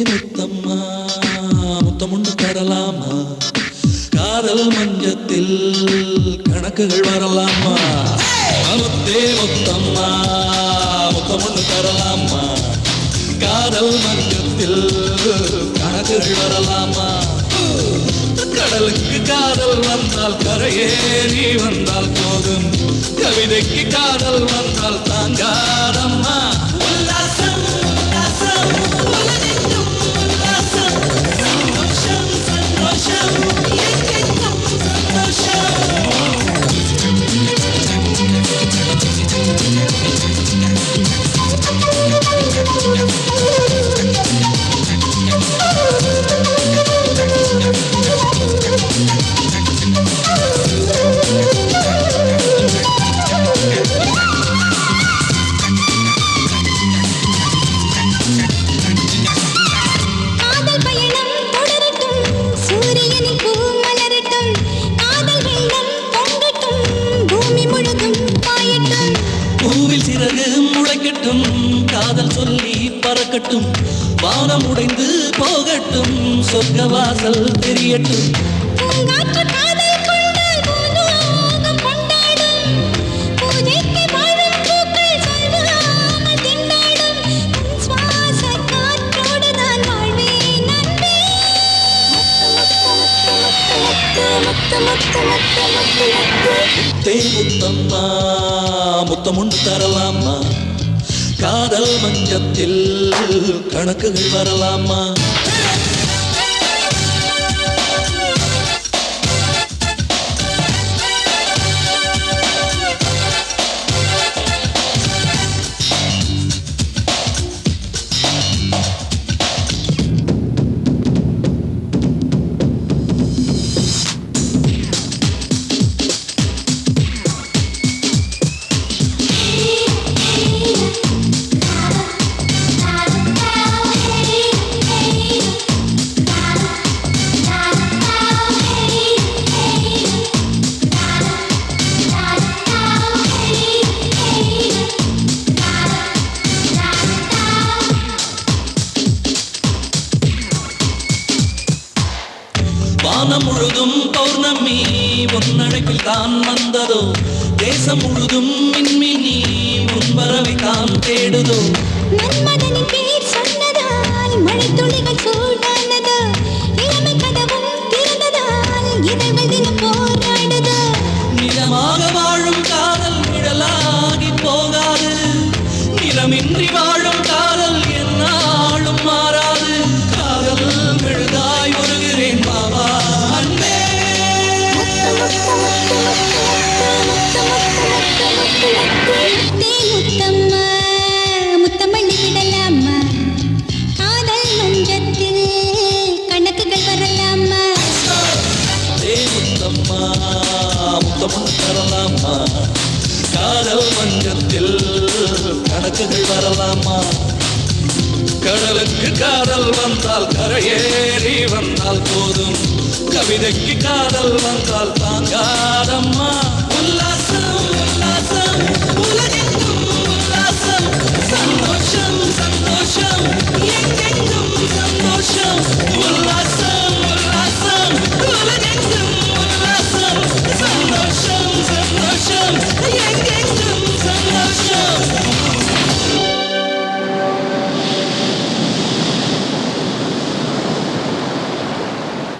முத்தம்மா முத்தமுண்டு தரலாமா? காதல் மஞ்சத்தில் கணக்குகள் வரலாமா? முத்தே முத்தம்மா முத்தமுண்டு தரலாமா? காதல் மஞ்சத்தில் கணக்குகள் வரலாமா? கடலுக்கு காதல் வந்தால் கரையேறி வந்தால் போதும், கவிதைக்கு காதல் வந்தால் தாங்காதம்மா. உல்லாசம் உல்லாசம் உலகெங்கும் உல்லாசம், சந்தோஷம் சந்தோஷம் எங்கெங்கும் சந்தோஷம். காதல் சொல்லி பறக்கட்டும், வானம் உடைந்து போகட்டும், சொர்க்க வாசல் தெரியட்டும். முத்தம்மா முத்தமுண்டு தரலாமா? காதல் மஞ்சத்தில் கணக்குகள் வரலாமா? வானம் முழுதும் பௌர்ணமி உன்னழைப்பில் தான் வந்ததோ, தேசம் முழுதும் மின்மினி உன் வரவை தான் தேடுதோ. மன்மதனின் பேர் சொன்னதால் மழை துளிகள் சூடானதோ, இளமை கதவும் திறந்ததால் இதழ்கள் தினம் போராடுதோ. நிலமாக வாழும் காதல் நிழலாகி போகாது, நிலமின்றி வாழும் காதல் என்னாலும் மாறாது. காதல் மெழுகாய் வருகிறேன் பாபா அன்பே. முத்தம்மா முத்தமல்லி விடலாமா? காதல் மஞ்சத்தில் கணக்குகள் வரலாமா? முத்தம்மா முத்தமுண்டு தரலாமா? காதல் மஞ்சத்தில் கணக்குகள் வரலாமா? கடலுக்கு காதல் வந்தால் கரையேறி வந்தால் போதும், கவிதைக்கு காதல் வந்தால் தாங்காதம்மா. உல்லாசம் உல்லாசம் உலகெங்கும் உல்லாசம், சந்தோஷம் சந்தோஷம்